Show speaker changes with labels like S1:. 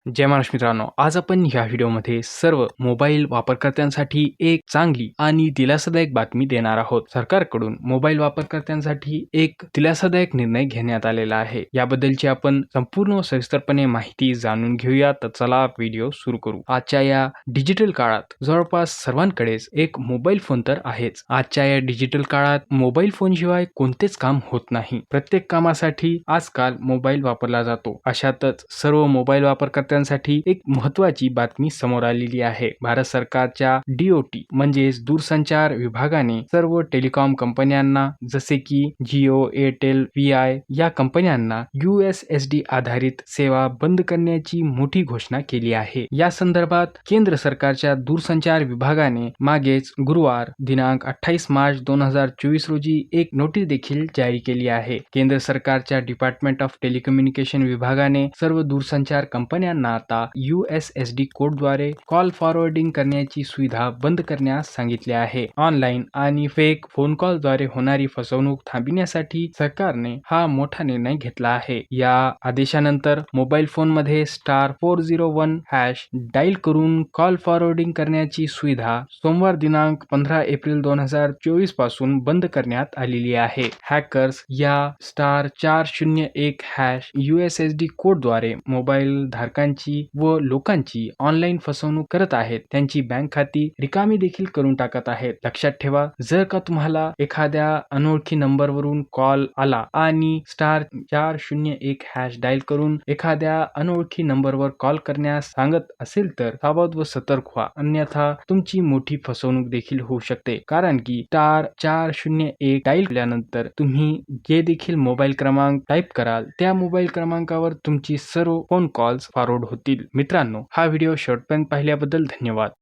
S1: जय महाराष्ट्र मित्रांनो, आज आपण ह्या व्हिडिओमध्ये सर्व मोबाईल वापरकर्त्यांसाठी एक चांगली आणि दिलासादायक बातमी देणार आहोत. सरकारकडून मोबाईल वापरकर्त्यांसाठी एक दिलासादायक निर्णय घेण्यात आलेला आहे. याबद्दलची आपण संपूर्ण व सविस्तरपणे माहिती जाणून घेऊया. तर चला व्हिडिओ सुरू करू. आजच्या या डिजिटल काळात जवळपास सर्वांकडेच एक मोबाईल फोन तर आहेच. आजच्या या डिजिटल काळात मोबाईल फोन शिवाय कोणतेच काम होत नाही. प्रत्येक कामासाठी आजकाल मोबाईल वापरला जातो. अशातच सर्व मोबाईल वापरकर्त्यांसाठी एक महत्त्वाची बातमी समोर आलेली आहे. भारत सरकारच्या DOT म्हणजेच दूरसंचार विभागाने सर्व टेलिकॉम कंपन्यांना जसे की जिओ, एअरटेल, VI या कंपन्यांना USSD आधारित सेवा बंद करण्याची मोठी घोषणा केली आहे. या संदर्भात केंद्र सरकारच्या दूरसंचार विभागाने मागेच गुरुवार दिनांक 28 मार्च 2024 रोजी एक नोटीस देखील जारी केली आहे. केंद्र सरकारच्या डिपार्टमेंट ऑफ टेलिकम्युनिकेशन विभागाने सर्व दूरसंचार कंपन्यांना आता USSD कोडद्वारे कॉल फॉरवर्डिंग करण्याची सुविधा बंद करण्यास सांगितले आहे. ऑनलाईन आणि फेक फोन कॉलद्वारे होणारी फसवणूक थांबविण्यासाठी सरकारने हा मोठा निर्णय घेतला आहे. या आदेशानंतर मोबाईल फोनमध्ये *401# डायल करून कॉल फॉरवर्डिंग करण्याची सुविधा सोमवार दिनांक 15 एप्रिल 2024 पासून बंद करण्यात आलेली आहे. हॅकर्स या *401# USSD कोडद्वारे मोबाईल धारकांची व लोकांची ऑनलाईन फसवणूक करत आहेत. त्यांची बँक खाती रिकामी देखील करून टाकत आहेत. लक्षात ठेवा, जर का तुम्हाला एखाद्या अनोळखी नंबरवरून कॉल आला आणि *401# डायल करून एखाद्या अनोळखी नंबरवर कॉल करण्यास सांगत असेल तर सावध व सतर्क व्हा, अन्यथा तुमची मोठी फसवणूक देखील होऊ शकते. कारण की *401 डायल केल्यानंतर तुम्ही जे देखील मोबाईल क्रमांक टाईप कराल त्या मोबाईल क्रमांकावर तुमची सर्व फोन कॉल्स फॉरवर्ड होतील. मित्रांनो, हा व्हिडिओ शेवटपर्यंत पाहिल्याबद्दल धन्यवाद.